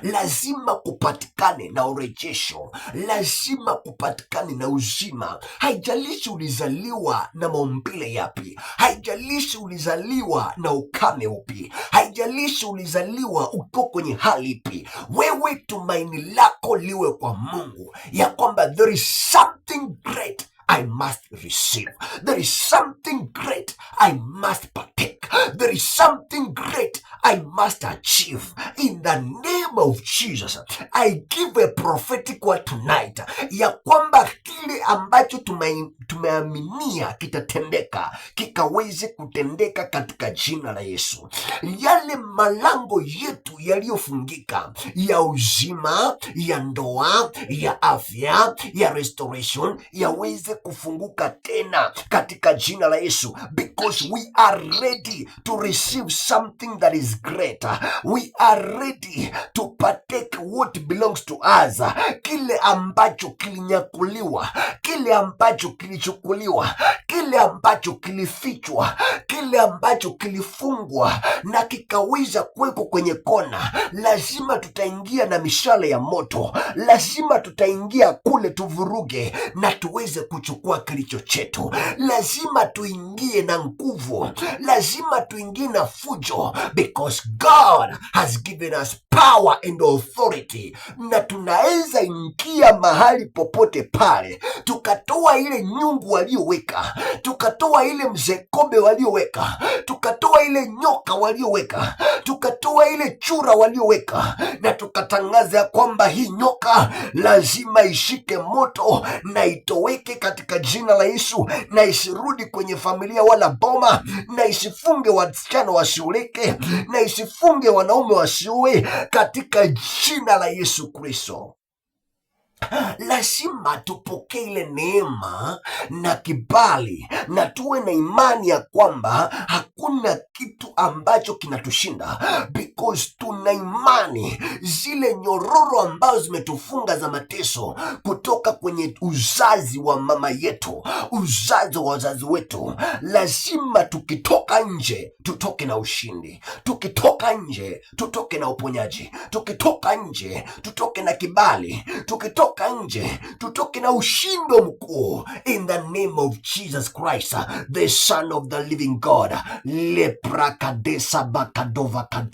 lazima kupatikane na urejesho, lazima kupatikane na uzima. Haijalishi ulizaliwa na maumbile yapi, haijalishi ulizaliwa na ukame upi, haijalishi ulizaliwa uko kwenye hali ipi, wewe tumaini lako liwe kwa Mungu, ya kwamba there is something great I must receive. There is something great I must partake. There is something great I must achieve. In the name of Jesus, I give a prophetic word tonight, ya kwamba kile ambacho tumeaminia kitatendeka, kikaweze kutendeka katika jina la Yesu. Yale malango yetu yaliyofungika ya uzima, ya ndoa, ya afya, ya restoration, yaweze kufunguka tena katika jina la Yesu, because we are ready to receive something that is greater. We are ready to partake what belongs to us. Kile ambacho kilinyakuliwa, kile ambacho kilichukuliwa, kile ambacho kilifichwa, kile ambacho kilifungwa na kikaweza kuwekwa kwenye kona, lazima tutaingia na mishale ya moto, lazima tutaingia kule tuvuruge na tuweze kuchukua kilicho chetu. Lazima tuingie na nguvu, lazima tuingie na fujo, because God has given us power and authority, na tunaweza ingia mahali popote pale, tukatoa ile nyungu walioweka, tukatoa ile mzekobe walioweka, tukatoa ile nyoka walioweka, tukatoa ile chura walioweka, na tukatangaza kwamba hii nyoka lazima ishike moto na itoweke katika jina la Yesu, na isirudi kwenye familia wala boma, na isifunge wasichana wasioleke, na isifunge wanaume wasiue katika jina la Yesu Kristo. Lazima tupokee ile neema na kibali, na tuwe na imani ya kwamba hakuna kitu ambacho kinatushinda, because tuna imani zile nyororo ambazo zimetufunga za mateso kutoka kwenye uzazi wa mama yetu, uzazi wa wazazi wetu, lazima tukitoka nje tutoke na ushindi, tukitoka nje tutoke na uponyaji, tukitoka nje tutoke na kibali, tukitoka nje tutoke na ushindo mkuu, in the name of Jesus Christ, the Son of the living God. Leprakadesa bakadova kade